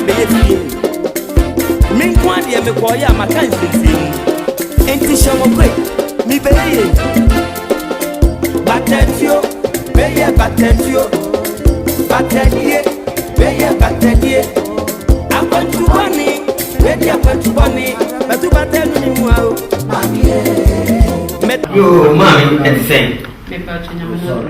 meyefi min kwa de me ko ya makan fifi enti shomo kwe mi beye batetio beye batetio batetie beye batetie akwantubani beye akwantubani betu batenu ni muao yo man and say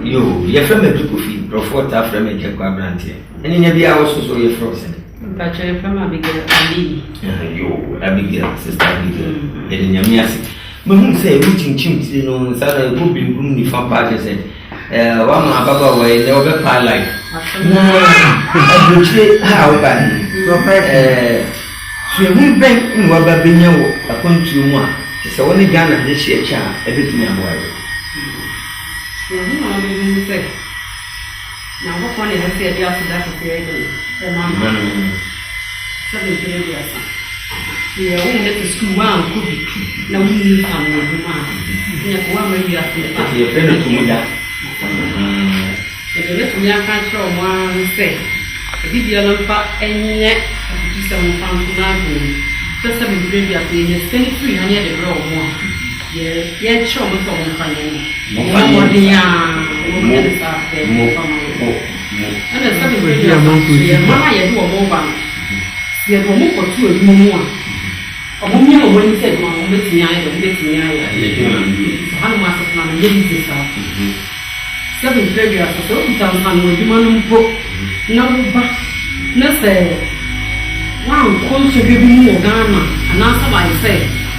yo your friend me to fi profot after me je kwa brantie eni nya bia wo so your frozen Pacho your friend Abigail Abi yo Abigail sister Abigail eni nya mi ase me hu say wo chinchim ti no sara go bimbum ni fa pa je say wa ma baba wa ile wo be pa like abuche ha wo ba ni so hu ben ni wa ba benya wo akontu mu a se woni Ghana de hie cha e betumi aboa yo no be say na wo ko ne se dia so da so e do mama so be dire dia sa ye wo ne to school wa ko bi na wo ni fa no ma ne ko wa ma dia so pa ye pene tu mu da e ne tu ya ka cho mo se bi dia no pa enye ti sa mo fa na go so be dire dia so ye se ni free na ye de bro mo ye cho mo so mo fa ne mo dia mo ne sa pe mo fa mo ana sabe dire dia ye mama ye do mo ba ye do mo ko tu e mo mo a mo mi mo ni se do mo beti nya ye hanu ma so na ye bi sa sabe dire dia so ta na mo di ma no mpo na ba na se wa ko so bi mu Ghana ana sa ba se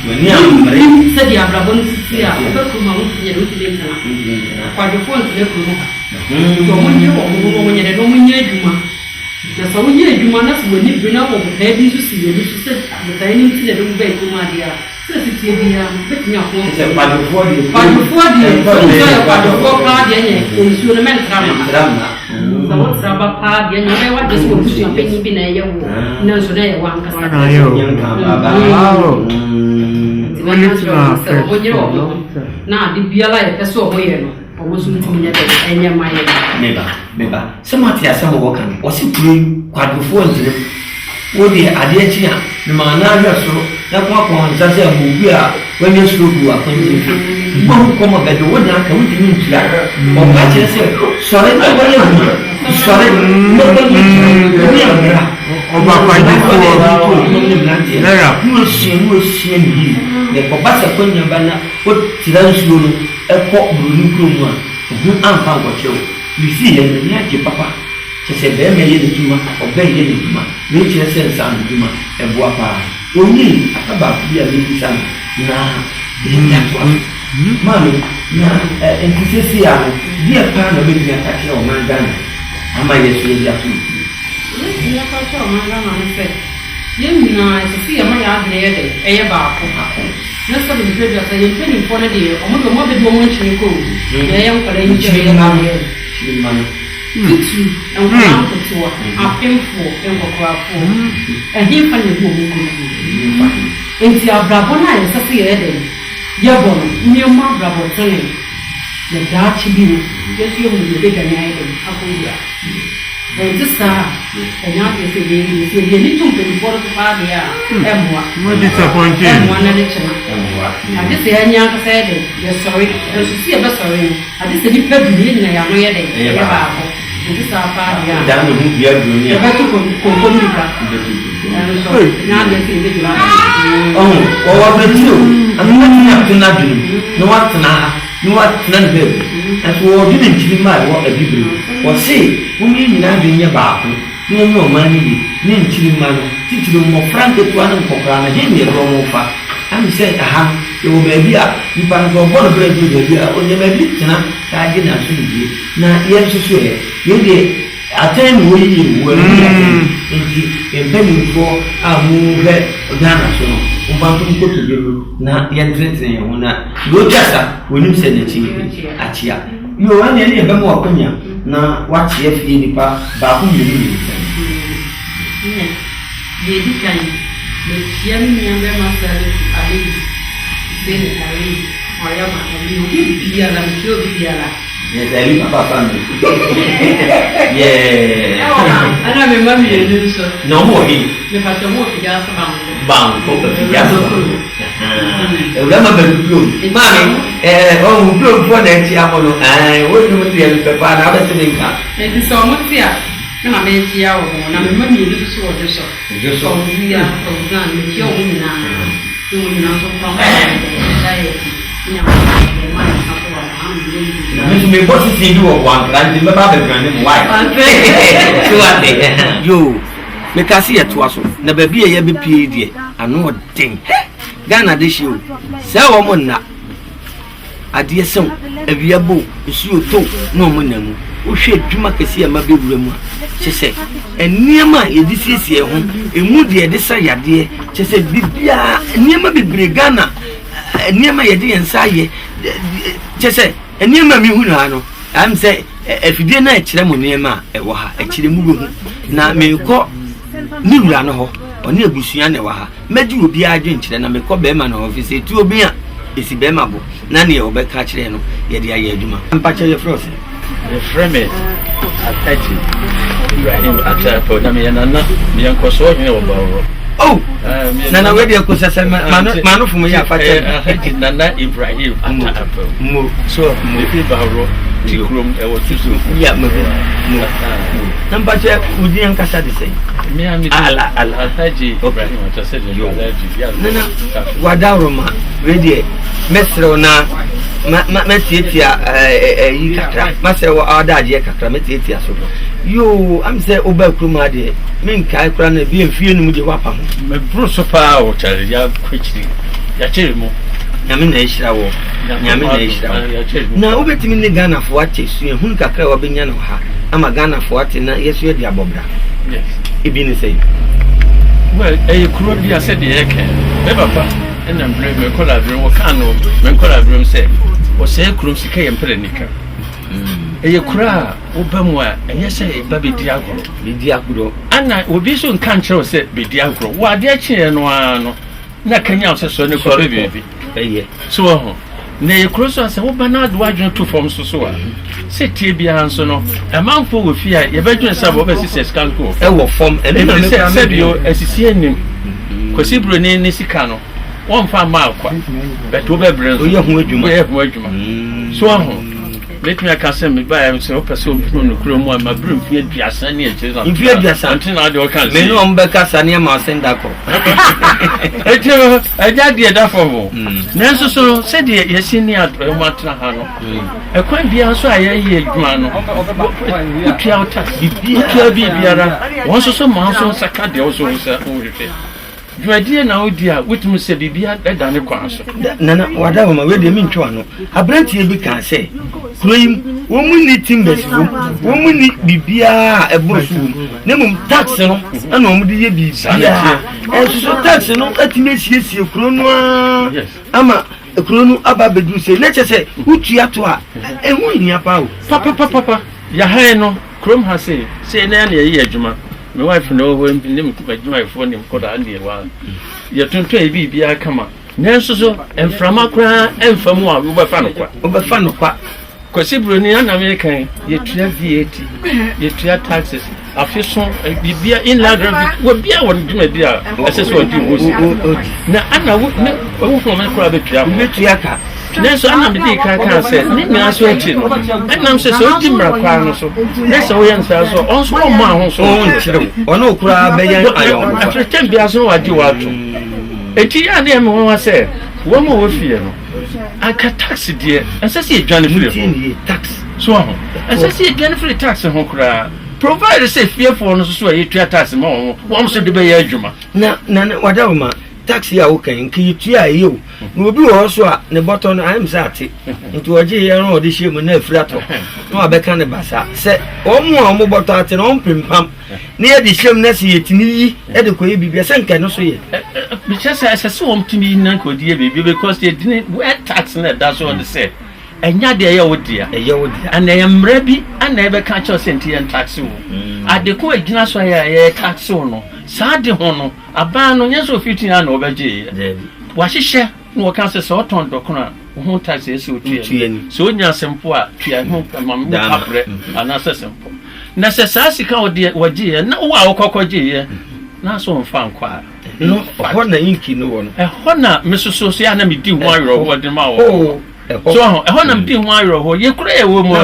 wani amare se dia bra bon si a ko ko ma mo ti do ti le na kwa de fo ti le ko mo to mo ni wo mo nya de no mo nya eduma na so mo nya eduma na so ni bi na wo ta bi su si ye bi su se ta ni ti le do be ko ma dia se si ti bi ya be ti nya ko se pa do fo di so ya pa do fo pa dia nya ko su na men drama so mo drama pa dia nya be wa de so su ya pe ni bi na ye wo na so na ye wa nka sa na di biala ye peso mo ye no o so ntu nya be enya ma ye meba samati asamo wo kan o si puri kwadufo nzire wo de ade achi a ne ma na hwe so na kwa kwa nza se mo bi a wani so bu a kan ji mo ko mo ga de wo na ka wo di ntia o ma che se sore na wo ye sore mo ko ni o ba kwa ji ko na ya mo sie ni ne ko ba se ko nya ba na o tiran su no e ko buru kro mu a hu amfa ko chewo you see ye ni ake papa se be me ye de tuma o be ye de tuma me che se nsa nduma e bo apa oni akaba bia le bisa na ni atwa mami na entitesi ya bia pa na be bia ka che o man Ghana ama ye so ya tu ni ya ka che o man Ghana na se ye na se si ya ma ya de ye de e ye ba ko na so be de ya se ye peni for na de o mo be do mo nchi ko ye ye ko le nchi ye na ye chimani itu en kwa kutoa apemfo en kwa ehin fa ne ho mu enti abrabo na ye sase ye de ye bo ni ma abrabo tene le da chi bi ye so ye mu de ga nya ye de akoya enti sa enya ke se ye ni tum pe for pa de ya emwa mo disappointed emwa na de chema ade se enya ka se de ye sorry so si ye be sorry ade se ni pe bi ni na ya no ye de ye ba ko enti sa pa de ya dan no bia dunia ba to ko komunika na de se de la o wa be ti o amina ti na tuna dun no wa tuna be aso wo di nchiri ma wo abibiri wo se wo mi nyina de nya ba ko no no ma ni ni nchiri ma no titiri mo franke to an kokra na he ne ro mo fa am se aha yo be bi a ni pa no bo no be bi a o ne me bi tina ta ji na so bi na ye so so ye de aten wo yi wo ni empeni fo amu he Ghana so no o ba ko ko to biro na ye entreten ye wona yo jasa wonim se na chi achia yo anya ne be mo akonya na wa chie fie nipa ba ko yiri ni ye di kan le chia mi nya be ma sa le ali be ni ali oya ma ali o bi bia la mi o bi bia la Yes, I live Papa family. Yeah. I know my mommy is No more him. You have to walk the gas Bound for the gas. Remember you. Mammy, oh, blue for the Chiamono. I will do the Papa, I was thinking. It is so much here. And I made the hour, and I'm a money to show the shop. Just so we are from Gun, the young now. Doing out from me what is he do of one grand in the Babylon wife? Yo, make us see a twasso. Never be a yabby PD. I know a thing. Ghana this you. Sell woman now. A dear son, a viabo, is you too, no money. Who should you make a see a baby room? She said, and near my this is here home, a moody desire, dear. She said, Bibia, near my big Ghana, near my idea and say, she said, and near my Mihunano. I'm say, if you didn't actually near my actually move. Now may you call New Rano or near Busiana Waha. Made you be a drink and I may call Beman office to be a is Bemabo, Nanny or Becatcheno, Yadia Yaduma. I'm patching your frozen. The frame attaching Ibrahim Atapo, Namiana, Mianco Sonia or Oh, Nana, where you could say, man of me, I Nana Ibrahim Atapo. So, maybe Barrow, Tigrum, I was too soon. Yeah, number check, would you Casa the same? Me and Alhaji Ibrahim, I said, you are Nana, Guadaroma, ready, Mestrona. Metitia, Master or our dad, Metitia. You, I'm saying, Oberkruma, Minka, I can be a few with the wapam. My Bruce of power, Charlie, you have quickly. Yachimo, Yamination. Now, over to me, the Ghana for what is you, Hunka, or Binyanoha. I'm a Ghana for what, yes, you're the Abobra. Yes, it been the same. Well, a cruel, I said the air can. Never. And I'm brave, my collar room, or canoe, my collar room said, or say, Cruise and Perenica. A cry, Obama, and yes, a baby Diagro. And I will be soon cancer, said, be Diagro. Why, dear chair, no one, not can you say so, no baby. So, nay, cross us, oh, Bernard, why don't two forms so so? Say, Tibia and so no, a mouthful with fear, your veteran sub of a sister's canco. I form, and then said you as you see him. Cosibro Nisicano. 1 mile, but over brains, we have Wedgman. So, let me accustom me by himself, pursue the chrome one, my broom, fear Biasani, if you have just something I don't can say, no, Becca Sania Marsendaco. I got the Adafo. Nancy so said, yes, in the Matahano. I quite be also a year, man. Put out, be once or so months on Sakadi also. You idea now, dear, which must say, be at the council. Nana, whatever my way, the mean to a branch you can say. Cream, woman need timbers, woman need Bibia, a bush, name tax, and nobody be and so tax, and not let me see you, Chrono. Yes, I'm a chrono about the say, let's say, which you are to her, and when you are Papa, Yahano, Chrome has say, Nanny, a year, Juma. My wife know when my phone him called Andy one. You're to be a come up. Nanso, and from Accra and from one over Fanuqua. Cosibro, American, you clear VAT, you clear taxes. After some, be in Lagra, will be our dear, as is what you was. Now, Anna would not from a crowd at Nanso, Anna can say, Nina sweating. And I'm so Jimra Carnoso. That's a way and so also my own or no crab, I pretend be as no idea. A tea name was said, one more fear. I can tax it, dear, and says he Johnny Free tax. So, and says he Johnny Free tax and Hokra. Provide a safe fearful no so you tax more, once to be a Juma. Now, whatever. Taxi okay, and you will be also at the bottom. I am Zati into a year or this year, no flat. No, I becan a bassa. Say, oh, more about that and on prim pump near the shame necessity me, adequate be a same kind of say. Because as a swamp to me, Nanko dear baby, because they didn't wear tax and that's what they said. And yet they are dear, and I am ready and never catch us in taxi. At the core, Gnas, I tax on. Sadi hono abano nyeso 15 ano obeje wa hihye no kan se so ton dokona ho tax esi otuye so onya sempo a tua ho mam kabre anasa sempo na se sa sika wodi na wo a wokokogye ye na so mfa nkwa no ho na inki no wo no ho na mesoso so ya na medi ho ayro ho de ma wo so ho na medi ho ayro ho ye kura ye wo mu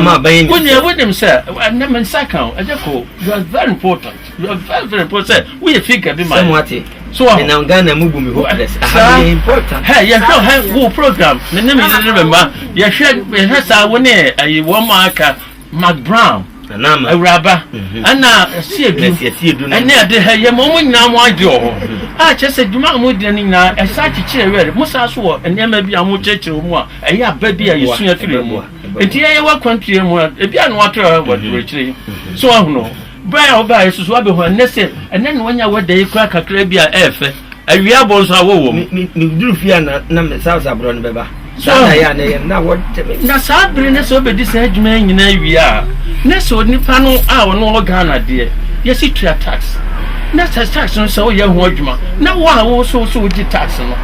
kunya wonim se na men saka ajako you are very important we figure be my somewhat so na Ghana mu bu me hopeless important hey you know wo program me ne me remember you hwe sa wo ne ayi wo maka Mark Brown anama awraba ana siedu ana de haye mo nyina mo age ho a chese djuma mo de nyina e sa chichire were mo sa so wo enema bi amu chechire mu a eye aba bi a yesu afire mu enti eye wa kwantue mu e bi anu atro wa chire so ahono bra oba yesu so abe ho nese ene ne wanya wada yi kra kakra bi a efe awia bo so awo mi duru fia na me sa bro ne beba na ya na what na sa bere ne so be di sa adwuma nyina awia na so nipa no a wono Ghana de yesi tua tax na tax no so ye ho adwuma na wo so di tax no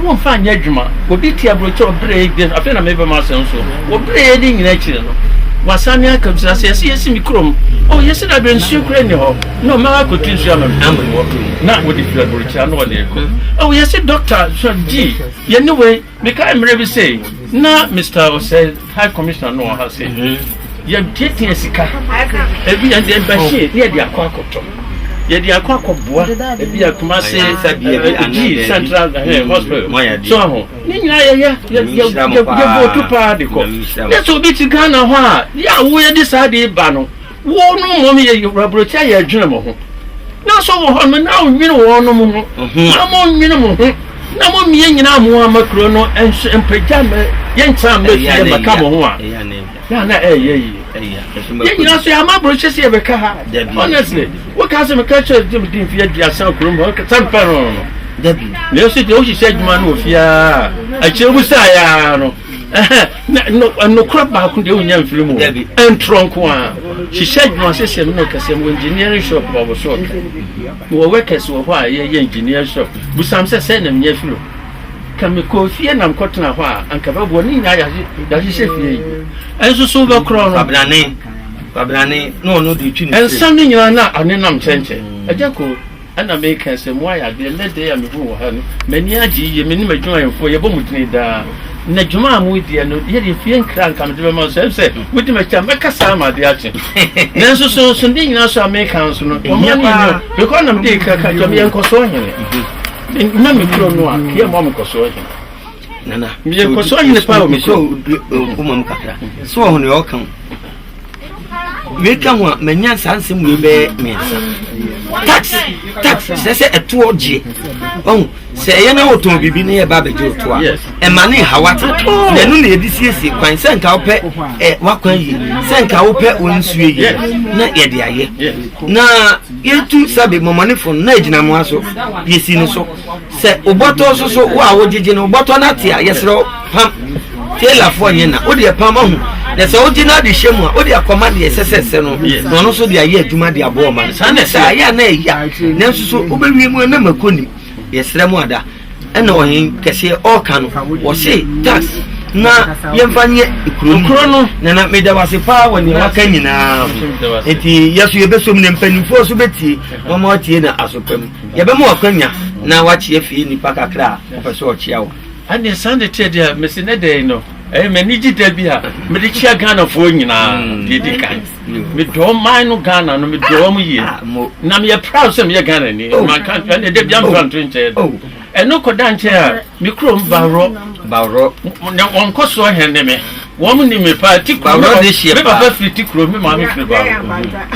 wo fa nya adwuma obi tia brocho bere de afi na mebe ma sen so wo bere de nyina kire no wasani aka bisa yesi mikrom oh yesi da be nsu kure ni ho no ma ko tinsu am na wo di fia brocho no wole ko oh yesi doctor so g anyway me ka emre bi say na Mr. Ose High Commissioner no ha say ye tietia sika ebi and the bashie ye dia kwakoto ye dia kwakoboa ebi akuma se sabi central hospital so ho ni nyina ye vote pa de ko let's obi ti Ghana ho a ya wo ye di sade ba no wo no mo me ye rabrocha ye adwene mo ho na so wo ho me na nwene wo no mo ho na mo nwene mo ho na mo me nyina mo amakro no enso empagya me ye ntam me ye maka mo ho a ya na ye nyina so ya mabro chese ye beka ha honestly wo ka se me ka che din fia dia san krom ho ka tan pa no dabi le so de o hise adwuma no fia a che bu sa ya no no crop ba ku de onya mfiri mu entronko a hise adwuma se no ka se mo engineering shop ba bo so wo workers wo ho a ye engineer shop bu sam se na me firo kame ko fie na mkotena ho a anka ba bo ni nya ya hise fie enso so ba kro no babrane no de twi ni ensam ni nyina na anenam chenche ajako ana make se mo ya de le de ya me hu ha no mani agi ye meni madwuma yefo ye bo mutini da na dwuma mu de no ye de fie nkran kam de be ma se muti ma cha meka sa ma de ache nenso so ndi nyina so american so no o mani no because na me de ka jam ye nkoso hene na me kro no a ye mo me koso hene nana me koso hene pa o me so o mo kakra so ho ne o kan we kan wa manya sansem we be mensa tax se eto oje oh se ye na oton bibi ne ye ba be je oto a e ma ne hawata na nu na edi siesie kwan se nka ope wakwan yi se nka ope onsuye yi na ye de aye na ye tu sabe momone fon na ejina mo aso yesi ni so se oboto so wo a wo jeje no oboto na tia yesro pam tela fo nye na o de pam ahu na se o jina de hyemu a o de akoma de sesese no no so de aye adwuma de abo ma na se aya na eya na nso so obewie mu na makoni yesra mu ada ena o hin kese o ka no wo se tax na yemfanye ikuro no na meda wase pa woni waka nyina enti yeso yebesom ne mpanifo so betie mo ma tie na asopam yebe mo akwanya na wachi efie nipa kakra opeso ochia wo ane sande te dia mesine de no meni jida bia me de chia Ghana fo nyina di kan me do man no Ghana no me do mo yie na me proud say me Ghana ni ma kan ane de bia mfan twinche eno koda nche a me krom bawro na won koso hende me won ni me pa ti kro de shie me papa fi ti kro me ma me fi bawro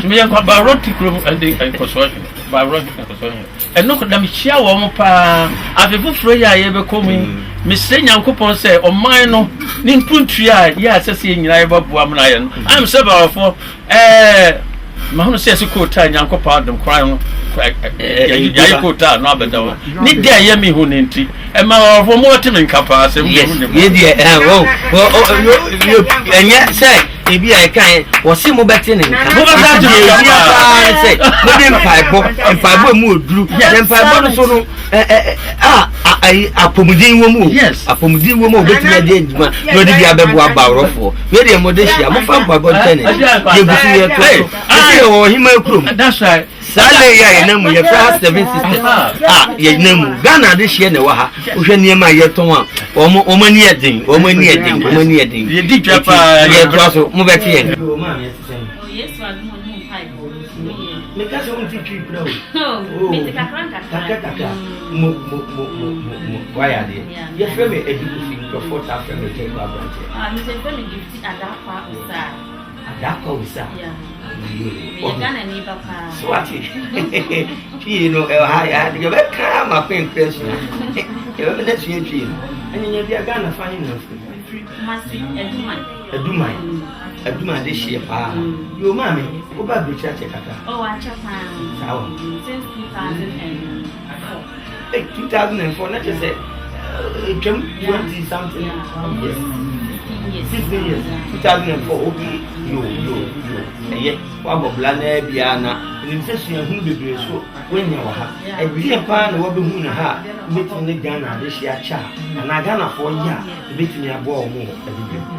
me yan kwa bawro ti kro ande koso bawro koso eno koda me chia wo mo pa afefu fro ya ye be komi me se nyankopon se o man no ni mpuntu a ye asese nyina ye babu am na ye no am se bawfo ma hono se kota nyankopon adom kwan no ya kota no abeda ni de ye mi hu nti ma bawfo mo timi nkapa se mo hu ne ye de enye se ebi a kan wo se mo beti ne nka Mo ba je ebi a say mo de mpaibo mu oduru de mpaibo no so no apomudin wo mu apomudin wo mu beti na de nduma no de bia bebo abaworofo we de mo de hia mo fa mpaibo tene ye gusu ye to so ye wo hima ekrum that's right sale ya ye namu ye fa 7 sisters ye namu Ghana de hia ne wa ha ohwe niema ye ton a omo ni edin ye di twapa ye to so mo beti ye Yes, I don't want to pipe. me ka so nti twi pra o No, me take a frank kaka mo why are they ye frame eduku fi ko for ta frame ke ko branch me say for me gift adakwa usa. adakwa usa Yeah. Me Ghana ni papa. so what you know ha ya de be ka ma pen person e be na twi twi ani ye bia Ghana fa ni na Masi eduma de hie pa yo mama wo ba be church kaka Oh, I chapa. sawa Since 2004. 2004 na just say 20 something yes 16 years 2004 okay yo eye wa bobla na bia na ni se sua hu bebre so wenya wa ha e bia pa na wo be hu na ha meeting ne Ghana de hia cha na Ghana for ya meeting ya bo mo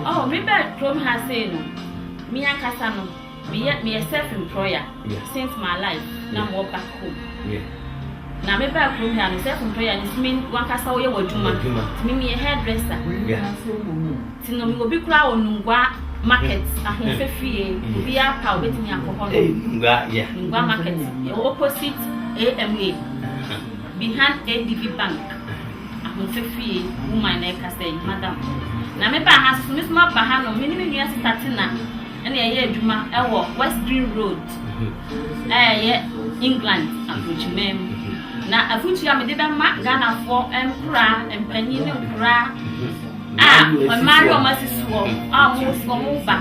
Oh, me back from her say no. Me and Kasano. Me a self-employer since my life. Now I'm back home. yeah Now me back from here, self-employer. This mean one kasa oye wajuma. Me a hairdresser. yeah Tino me go be kura onungwa market. Ahunfe fie. Be a power betting me alcohol. yeah Ngwa market. Opposite AMA. Behind ADB Bank. Ahunfe fie. Woman na kasa madam. Na me ba ha so me small ba ha no me ni me starting na ene ye adwuma e wo West Green Road ye England approach mem na afutu ya me de be ma Ghana for kura empanyi ne kura o mari o masisuo mo ba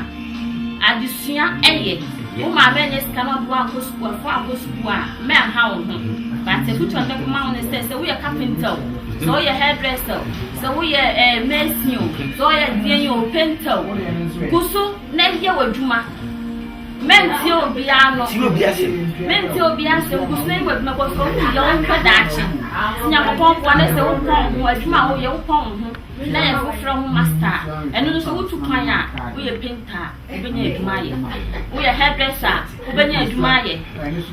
adisua eye o ma me nye sika no bo ankosuo fo ankosuo me ha wo ho but afutu on the ma on say we are carpenter so your hairdresser so we mason so your dienyo painter kusu na ye wadwuma menti obiano menti obiase kusu na wadwuma ko so yo nka dachi nya popon na se wo pon wadwuma wo ye wo pon ho na ye fofro ho master eno so wutu kwan a wo ye painter obenya adwuma ye wo ye hairdresser obenya adwuma ye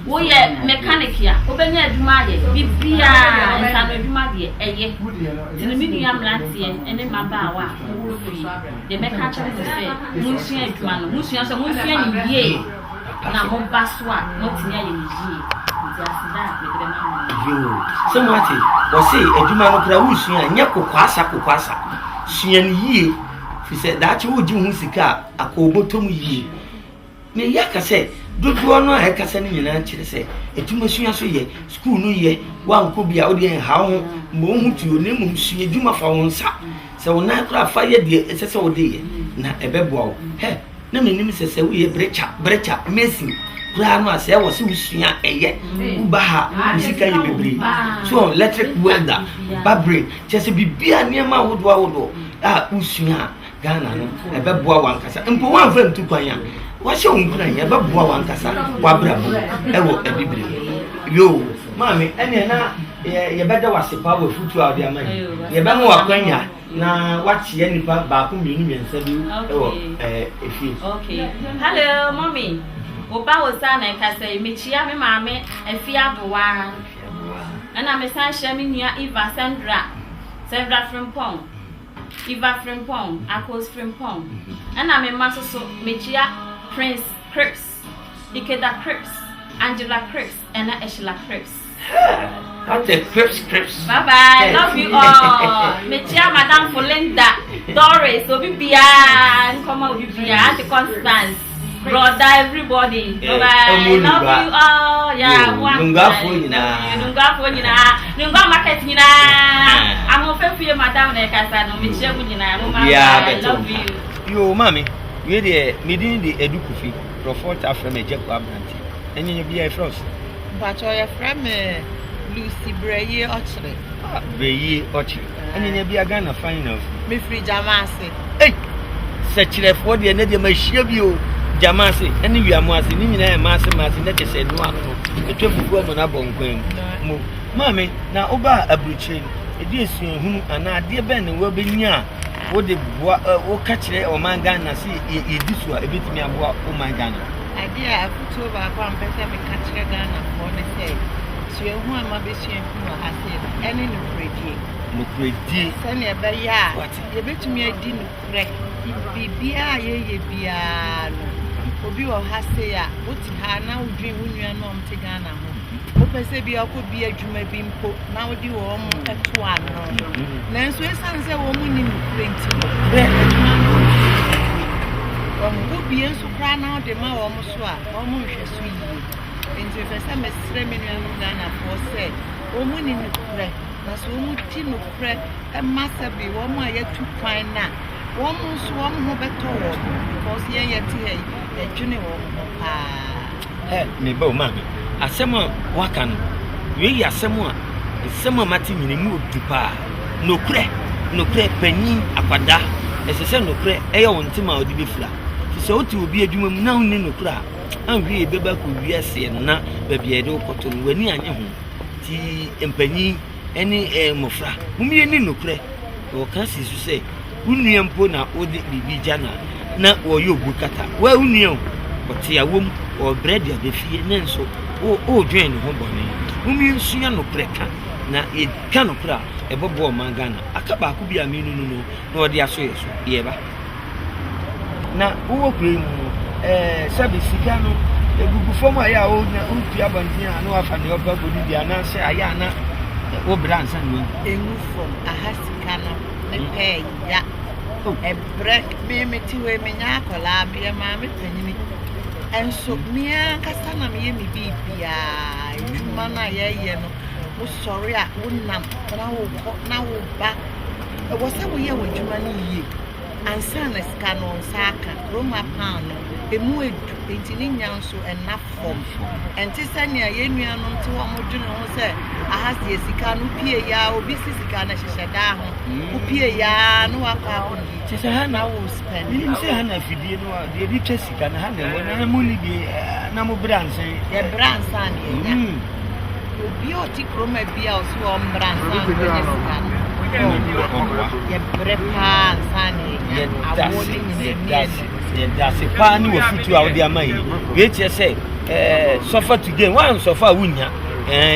wo ye mechanic ya obenya adwuma ye bibia nsano adwuma de eye tini mi nua mlantie ene mabaawa wo fi de meka cha se munsua adwuma no munsua so munsua ni ye na mo baswa no tinya ye ni ye ndi asida me de ma yo somati wo say adwuma no kra wo sua nya kokwasa sua ni yie fi se dachi wo ji hu sika akobotom yie ne yakase dodo no a kasa ni nyina kire se adwuma sua so ye school no ye wanko bia wo de ha ho mo hu tuo ne mo sua adwuma fa won sa se wo na kra fa ye de se wo de ye na ebeboa wo he na me nim se wo ye brecha mesin kura no ase wo se wo sua eye uba ha musika ye bebre so electric welder babre chese bibia niema wodo usua Ghana no ebeboa wankasa mpo wan fa ntu kwan ya wa hye onkura ya ebeboa wankasa wa brabo ewo ebibire yo mami ene na ye beda wasepa wa futu a de amani ye be mo wakwanya na wachi nipa ba ko mienu mensa bi ewo efi okay hello mommy opa wo sa na kasa mechia me maame afi adowa ana me san hye me nua Eva Sandra Frimpong Eva Frimpong Akos Frimpong ana me maso so mechia Prince Crips Ikeda Crips Angela Crips and Ashla Crips what the Crips bye bye love you all mechia Madam Folinda Doris Obibia nkoma Obibia Auntie Constance brother everybody bye bye love you all yeah nungafo nyina market nyina amofefie madam na kasa no mechia mu nyina mama I love you yo mami we dey medin dey edukufi Prophet Aframe Jeko Abranti enye bia frost but your friend Lucy Breye Ochre enye bia Ghana final me free Jamase hey sekyerɛfoɔ deɛ ne deɛ mahyia bi o gyamase ɛne wiamoase ne nyinaa yɛ maase ne kyɛ sɛ noa no ɛtwa fufuo ama no abɔ nkwan mu maame na woba aburukyire no ɛde esuahunu anaa adeɛ bɛn ne wɔbɛnya a wode boa woka kyerɛ ɔman Ghana sɛ yɛdi so a ɛbɛtumi aboa ɔman Ghana adeɛ a afotuo baako a mpɛ sɛ meka kyerɛ Ghanafoɔ ne sɛ suahu a mabɛsuahu wɔ ha sɛ ɛne nokoredie sɛnea ɛbɛyɛ a yɛbɛtumi adi nokorɛ biribiaa yɛyɛ biaa no obi wɔ ha sɛ a wote ha na wodwen wo nua no ɔmte Ghana ho wopɛ sɛ bi akɔ bi adwuma bi mpo na wode wɔ mo ɛto ano nanso ɛsiane sɛ wɔ mo ni nokorɛ nti adwuma no wobie nso koraa na wode ma wɔ mo so a wɔ mo nhwɛ so yie nti fɛ sɛ mesrɛ me nuanom Ghanafoɔ sɛ wɔ mo ni nokorɛ na so wɔ mo ti nokorɛ ɛma sɛ bi wɔ mo a yɛtu kwan na wɔ mo nso wɔ mo ho bɛtɔ wɔ because yɛn yɛte ha yi ɛdwene wɔ mo ho paa ne ba o maame asɛm a waka no wei asɛm a mate nyina mu odu paa nokorɛ panyin akwada ɛsɛ sɛ nokorɛ ɛyɛ wo ntem a wode bɛfira sɛ wote obi adwuma mu na wonni nokorɛ a anhwɛ yɛbɛba kɔ wiaseɛ no na baabi a yɛde wokɔtɔ no w'ani anyɛ ho nti mpanyin ɛne mmɔfra momyɛ ni nokorɛ wɔka si so sɛ wo nnua mpo na wode biribi gya na wɔyɛ obu kata woa wo nnua ɔte awom ɔbrɛ de abɛfie ne nso wodwen ne ho bɔne momyɛ nsua nokorɛ ka na yɛka nokorɛ a ɛbɛbɔ ɔman Ghana aka baako bi a menu no na ɔde aso yɛ so yɛba na wowɔ kura mu no sɛbe sika no egugu fam a yɛ a wotua abɔnten a na wafa ne ɔba bɔdi bi anaasɛ ayɛ a na wobrɛ ansa no ɛngu fam aha sika no ne pɛɛ ya ɛbrɛ mete wei menya akɔlaa meyɛ maame panyini ɛnso mea nkasa na meyɛ me biribiaa adwuma no a yɛyɛ no wosɔre a wonam na wokɔ na woba ɛwɔ sɛ woyɛ wɔ adwuma no yie ansa na sika no nsa aka Roma pound no emu edu enti ne nya nso ɛna fam ɛnti sɛnea yɛnua no nte wɔ mo dwene ho sɛ aha sie sika no pie ya obi si sika na hyehyɛ daa ho wo pie ya no wakɔ akɔdi kyesɛ ha na wo spend nim sɛ ha na fidie no a deɛ bi twa sika na ha na ɛwɔ na mu ni bi na mo brɛ ansa yɛbrɛ ansa ne yɛnya obi a ɔte kuroma bi a ɔso wɔ mbra ansa ne yɛnya sika no yɛbrɛ paa ansa ne yɛnya awo ne nyina yɛdase paa ne wɔfutu a wode ama yi wei kyerɛ sɛ sɔfa to game wan sɔfa a wonya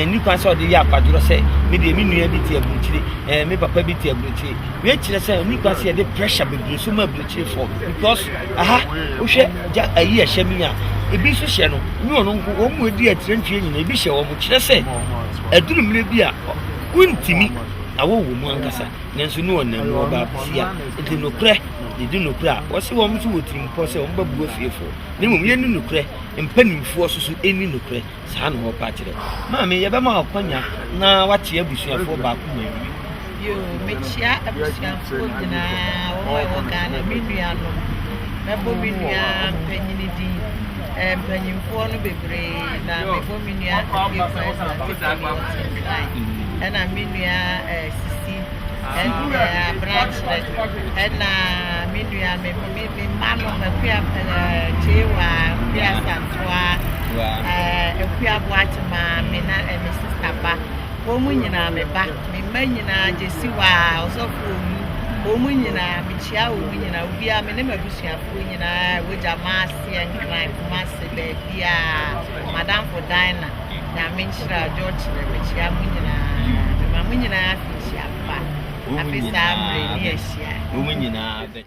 ni kwan sɛ ɔde yɛ akwadworɔ sɛ medeɛ me nua bi te aburukyire me papa bi te aburukyire wei kyerɛ sɛ ni kwan sɛ yɛde pressure bebree so ma aburukyirefoɔ because aha wohwɛ gya ayi ɛhyɛ me a ebi nso hyɛ no ne ɔno nko wɔn mu adi atirantwie nyina ebi hyɛ wɔn kyerɛ sɛ aduru mmerɛ bi a wontimi awo wɔ mu ankasa nanso ne wɔn nam wɔ baasia nti nokorɛ yɛdi nokorɛ a wɔse wɔn nso wɔ tirimpɔ sɛ wɔn bɛbu afiefoɔ na mmom yɛni nokorɛ mpanimfoɔ so ɛni nokorɛ saa na wɔpa kyerɛ maame yɛbɛma ɔkwanya na wakyea abusuafoɔ baako mmienu yo mekyia abusuafoɔ nyinaa wɔn a ɛwɔ Ghana me nuanom mɛbɔ me nua mpanyini din mpanyimfoɔ no bebree na mɛbɔ me nua ɛna me nua sisi ɛna branchlet ɛna me nua me ma no mɛkua kyewa kua santoa ɛkua boatema me na me sister ba wɔn mu nyinaa me ba me mma nyinaa gyesi wa ɔsɔfo mu wɔn mu nyinaa mekyia wɔn mu nyinaa obiara me ne m'abusuafoɔ nyinaa wogya maase nkran kumase baabi a madam for dina na menhyira george na mekyia mu nyinaa ma mu nyinaa afi hyia pa afei saa mmerɛ ni ahyia wɔn nyinaa